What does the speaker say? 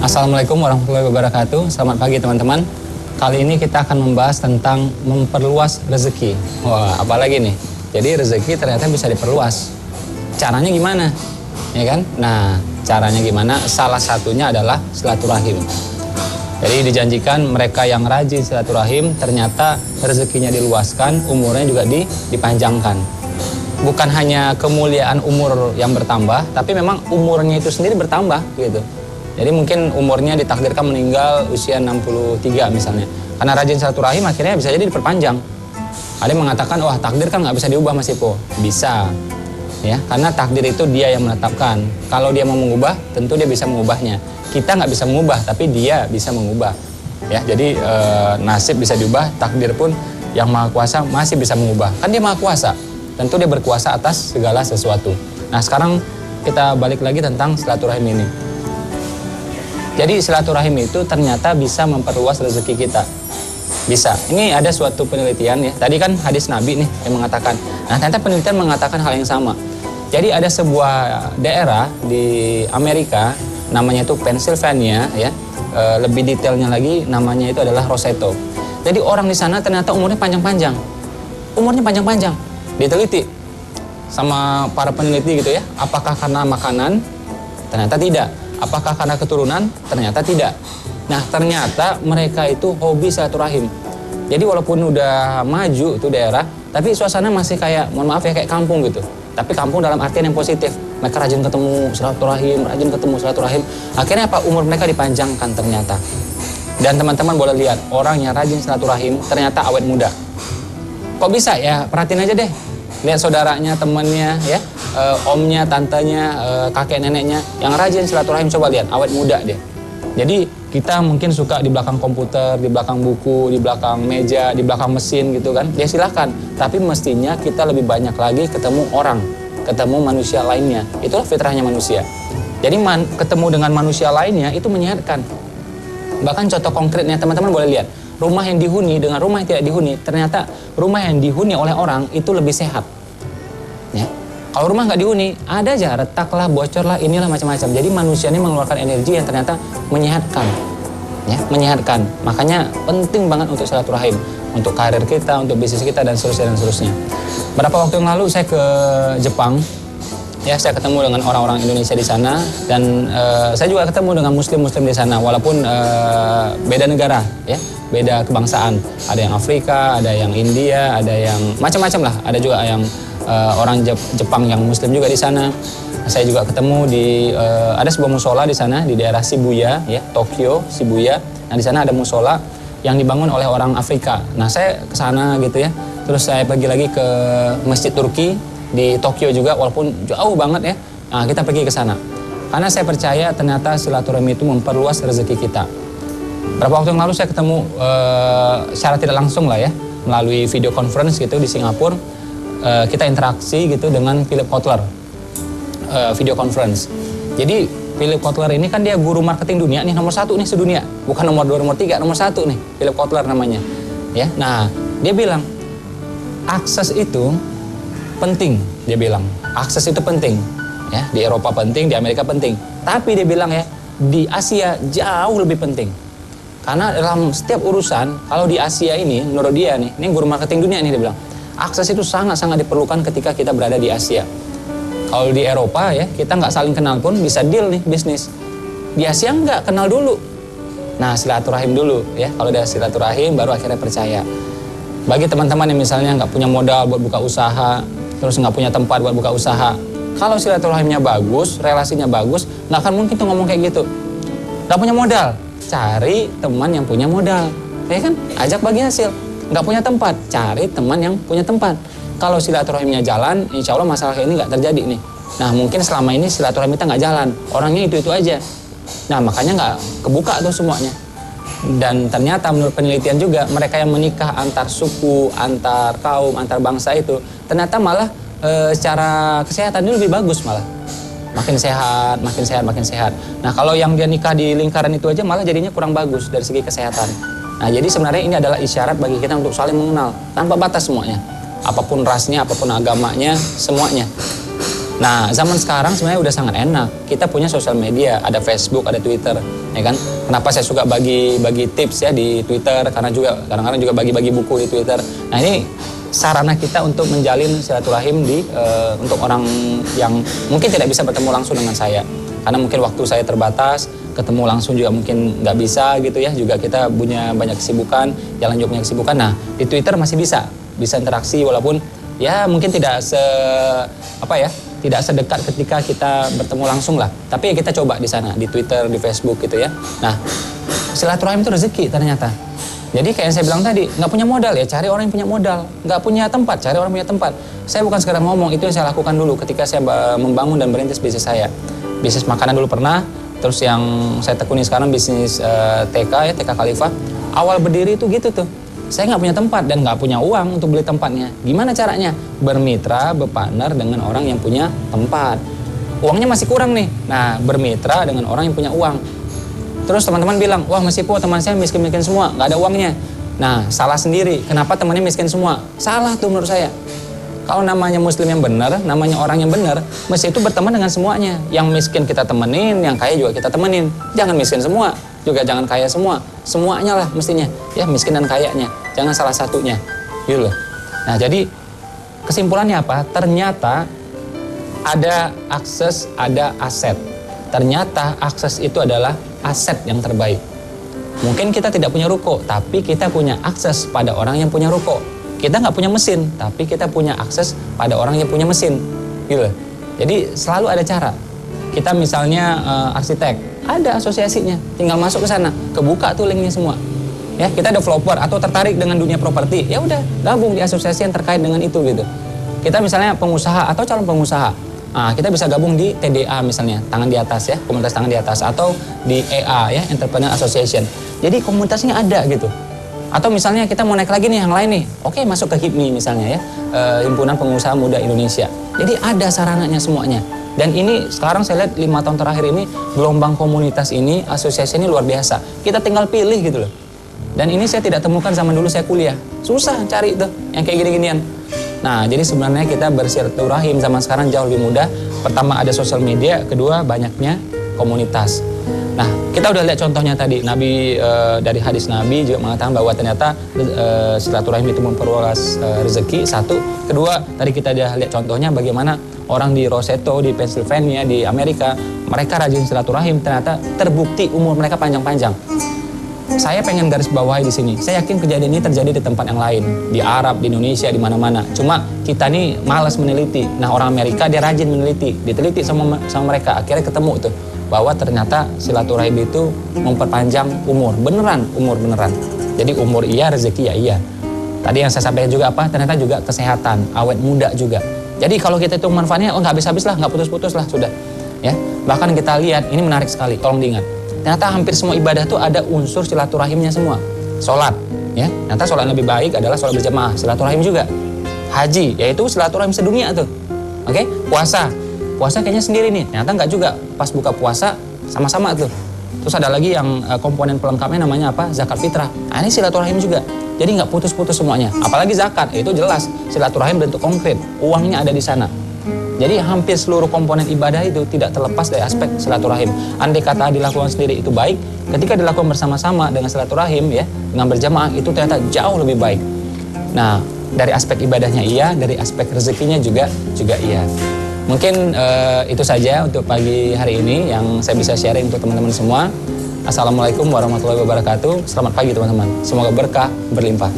Assalamualaikum warahmatullahi wabarakatuh. Selamat pagi teman-teman. Kali ini kita akan membahas tentang memperluas rezeki. Wah, apalagi nih? Jadi rezeki ternyata bisa diperluas. Caranya gimana? Ya kan? Nah, caranya gimana? Salah satunya adalah silaturahim. Jadi dijanjikan mereka yang rajin silaturahim ternyata rezekinya diluaskan, umurnya juga dipanjangkan. Bukan hanya kemuliaan umur yang bertambah, tapi memang umurnya itu sendiri bertambah gitu. Jadi mungkin umurnya ditakdirkan meninggal usia 63 misalnya. Karena rajin silaturahim akhirnya bisa jadi diperpanjang. Ada yang mengatakan, wah takdir kan nggak bisa diubah Mas Ipo. Bisa. Ya, karena takdir itu dia yang menetapkan. Kalau dia mau mengubah, tentu dia bisa mengubahnya. Kita nggak bisa mengubah, tapi dia bisa mengubah. Ya, jadi nasib bisa diubah, takdir pun yang Maha Kuasa masih bisa mengubah. Kan dia Maha Kuasa. Tentu dia berkuasa atas segala sesuatu. Nah, sekarang kita balik lagi tentang silaturahim ini. Jadi silaturahim itu ternyata bisa memperluas rezeki kita. Bisa. Ini ada suatu penelitian ya. Tadi kan hadis Nabi nih yang mengatakan. Nah, ternyata penelitian mengatakan hal yang sama. Jadi ada sebuah daerah di Amerika, namanya itu Pennsylvania ya. Lebih detailnya lagi namanya itu adalah Roseto. Jadi orang di sana ternyata umurnya panjang-panjang. Umurnya panjang-panjang. Diteliti sama para peneliti gitu ya. Apakah karena makanan? Ternyata tidak. Apakah karena keturunan? Ternyata tidak. Nah, ternyata mereka itu hobi silaturahim. Jadi walaupun udah maju tuh daerah, tapi suasana masih kayak, mohon maaf ya, kayak kampung gitu. Tapi kampung dalam artian yang positif. Mereka rajin ketemu silaturahim, rajin ketemu silaturahim. Akhirnya apa? Umur mereka dipanjangkan ternyata. Dan teman-teman boleh lihat, orang yang rajin silaturahim ternyata awet muda. Kok bisa ya? Perhatiin aja deh. Lihat saudaranya, temannya ya. Omnya, tantenya, kakek neneknya yang rajin silaturahim, coba lihat, awet muda dia. Jadi kita mungkin suka di belakang komputer, di belakang buku, di belakang meja, di belakang mesin gitu kan. Ya silahkan, tapi mestinya kita lebih banyak lagi ketemu orang, ketemu manusia lainnya. Itulah fitrahnya manusia. Jadi ketemu dengan manusia lainnya itu menyehatkan. Bahkan contoh konkretnya teman-teman boleh lihat, rumah yang dihuni dengan rumah yang tidak dihuni, ternyata rumah yang dihuni oleh orang itu lebih sehat. Ya. Kalau rumah nggak dihuni, ada aja retaklah, bocorlah, inilah macam-macam. Jadi manusia ini mengeluarkan energi yang ternyata menyehatkan, ya, menyehatkan. Makanya penting banget untuk silaturahim, untuk karir kita, untuk bisnis kita dan seterusnya dan seterusnya. Beberapa waktu yang lalu saya ke Jepang, ya, saya ketemu dengan orang-orang Indonesia di sana dan saya juga ketemu dengan Muslim-Muslim di sana, walaupun beda negara, ya, beda kebangsaan. Ada yang Afrika, ada yang India, ada yang macam-macam lah. Ada juga yang orang Jepang yang Muslim juga di sana. Saya juga ketemu di ada sebuah musola di sana di daerah Shibuya, ya, Tokyo, Shibuya. Nah, di sana ada musola yang dibangun oleh orang Afrika. Nah, saya ke sana gitu ya. Terus saya pergi lagi ke Masjid Turki di Tokyo juga, walaupun jauh banget ya. Nah, kita pergi ke sana. Karena saya percaya ternyata silaturahmi itu memperluas rezeki kita. Beberapa waktu yang lalu saya ketemu secara tidak langsung lah ya, melalui video conference gitu di Singapura. Kita interaksi gitu dengan Philip Kotler, video conference. Jadi Philip Kotler ini kan dia guru marketing dunia nih, nomor 1 nih sedunia, bukan nomor 2, nomor 3, nomor 1 nih, Philip Kotler namanya. Ya, nah dia bilang akses itu penting, dia bilang akses itu penting, ya, di Eropa penting, di Amerika penting. Tapi dia bilang ya di Asia jauh lebih penting. Karena dalam setiap urusan, kalau di Asia ini, menurut dia nih, ini guru marketing dunia nih, dia bilang akses itu sangat-sangat diperlukan ketika kita berada di Asia. Kalau di Eropa ya, kita nggak saling kenal pun bisa deal nih bisnis. Di Asia nggak kenal dulu. Nah, silaturahim dulu ya. Kalau udah silaturahim, baru akhirnya percaya. Bagi teman-teman yang misalnya nggak punya modal buat buka usaha, terus nggak punya tempat buat buka usaha, kalau silaturahimnya bagus, relasinya bagus, nggak akan mungkin tuh ngomong kayak gitu. Nggak punya modal, cari teman yang punya modal. Ya kan? Ajak bagi hasil. Nggak punya tempat, cari teman yang punya tempat. Kalau silaturahimnya jalan, insya Allah masalah kayak ini nggak terjadi nih. Nah, mungkin selama ini silaturahim kita nggak jalan, orangnya itu aja. Nah, makanya nggak kebuka tuh semuanya. Dan ternyata menurut penelitian juga, mereka yang menikah antar suku, antar kaum, antar bangsa itu, ternyata malah secara kesehatan itu lebih bagus malah. Makin sehat, makin sehat, makin sehat. Nah, kalau yang dia nikah di lingkaran itu aja malah jadinya kurang bagus dari segi kesehatan. Nah, jadi sebenarnya ini adalah isyarat bagi kita untuk saling mengenal tanpa batas semuanya. Apapun rasnya, apapun agamanya, semuanya. Nah, zaman sekarang sebenarnya udah sangat enak. Kita punya sosial media, ada Facebook, ada Twitter, ya kan? Kenapa saya suka bagi tips ya di Twitter? Karena juga kadang-kadang juga bagi buku di Twitter. Nah, ini sarana kita untuk menjalin silaturahim untuk orang yang mungkin tidak bisa bertemu langsung dengan saya. Karena mungkin waktu saya terbatas, ketemu langsung juga mungkin nggak bisa gitu ya. Juga kita punya banyak kesibukan, jalan juga punya kesibukan. Nah, di Twitter masih bisa interaksi walaupun ya mungkin tidak tidak sedekat ketika kita bertemu langsung lah. Tapi ya kita coba di sana, di Twitter, di Facebook gitu ya. Nah, silaturahim itu rezeki ternyata. Jadi kayak yang saya bilang tadi, nggak punya modal ya cari orang yang punya modal. Nggak punya tempat, cari orang yang punya tempat. Saya bukan sekedar ngomong, itu yang saya lakukan dulu ketika saya membangun dan merintis bisnis saya. Bisnis makanan dulu pernah, terus yang saya tekuni sekarang bisnis TK ya, TK Khalifah. Awal berdiri itu gitu tuh. Saya nggak punya tempat dan nggak punya uang untuk beli tempatnya. Gimana caranya? Bermitra, berpartner dengan orang yang punya tempat. Uangnya masih kurang nih. Nah, bermitra dengan orang yang punya uang. Terus teman-teman bilang, wah Mas Ipo teman saya miskin-miskin semua, nggak ada uangnya. Nah, salah sendiri. Kenapa temannya miskin semua? Salah tuh menurut saya. Kalau namanya muslim yang benar, namanya orang yang benar, mesti itu berteman dengan semuanya. Yang miskin kita temenin, yang kaya juga kita temenin. Jangan miskin semua, juga jangan kaya semua. Semuanya lah mestinya, ya miskin dan kayanya. Jangan salah satunya, gitu loh. Nah, jadi kesimpulannya apa? Ternyata ada akses, ada aset. Ternyata akses itu adalah aset yang terbaik. Mungkin kita tidak punya ruko, tapi kita punya akses pada orang yang punya ruko. Kita nggak punya mesin, tapi kita punya akses pada orang yang punya mesin, gitu. Jadi selalu ada cara. Kita misalnya arsitek, ada asosiasinya, tinggal masuk ke sana, kebuka tuh linknya semua. Ya, kita developer atau tertarik dengan dunia properti, ya udah gabung di asosiasi yang terkait dengan itu gitu. Kita misalnya pengusaha atau calon pengusaha, nah, kita bisa gabung di TDA misalnya, tangan di atas ya, komunitas tangan di atas, atau di EA ya, Entrepreneur Association. Jadi komunitasnya ada gitu. Atau misalnya kita mau naik lagi nih yang lain nih, oke masuk ke HIPMI misalnya ya, Himpunan Pengusaha Muda Indonesia. Jadi ada sarananya semuanya. Dan ini sekarang saya lihat 5 tahun terakhir ini gelombang komunitas ini, asosiasi ini luar biasa. Kita tinggal pilih gitu loh. Dan ini saya tidak temukan zaman dulu saya kuliah. Susah cari itu yang kayak gini-ginian. Nah, jadi sebenarnya kita bersilaturahim zaman sekarang jauh lebih mudah. Pertama ada sosial media, kedua banyaknya komunitas. Nah, kita udah lihat contohnya tadi, Nabi dari hadis Nabi juga mengatakan bahwa ternyata silaturahim itu memperluas rezeki, satu. Kedua, tadi kita udah lihat contohnya bagaimana orang di Roseto, di Pennsylvania, di Amerika, mereka rajin silaturahim, ternyata terbukti umur mereka panjang-panjang. Saya pengen garis bawahi di sini. Saya yakin kejadian ini terjadi di tempat yang lain, di Arab, di Indonesia, di mana-mana. Cuma kita nih malas meneliti. Nah, orang Amerika dia rajin meneliti, diteliti sama mereka. Akhirnya ketemu tuh bahwa ternyata silaturahim itu memperpanjang umur, beneran, umur beneran. Jadi umur iya, rezeki ya iya. Tadi yang saya sampaikan juga apa? Ternyata juga kesehatan, awet muda juga. Jadi kalau kita hitung manfaatnya, oh nggak habis-habis lah, nggak putus-putus lah, sudah. Ya, bahkan kita lihat ini menarik sekali. Tolong diingat. Ternyata hampir semua ibadah itu ada unsur silaturahimnya semua. Sholat, ya. Ternyata sholat yang lebih baik adalah sholat berjamaah, silaturahim juga. Haji, yaitu silaturahim sedunia tuh. Oke, puasa kayaknya sendiri nih. Ternyata nggak juga. Pas buka puasa sama-sama tuh. Terus ada lagi yang komponen pelengkapnya namanya apa? Zakat fitrah. Nah, ini silaturahim juga. Jadi nggak putus-putus semuanya. Apalagi zakat, itu jelas silaturahim bentuk konkret. Uangnya ada di sana. Jadi hampir seluruh komponen ibadah itu tidak terlepas dari aspek silaturahim. Andai kata dilakukan sendiri itu baik, ketika dilakukan bersama-sama dengan silaturahim ya, dengan berjamaah itu ternyata jauh lebih baik. Nah, dari aspek ibadahnya iya, dari aspek rezekinya juga iya. Mungkin itu saja untuk pagi hari ini yang saya bisa sharing untuk teman-teman semua. Assalamualaikum warahmatullahi wabarakatuh. Selamat pagi teman-teman. Semoga berkah berlimpah.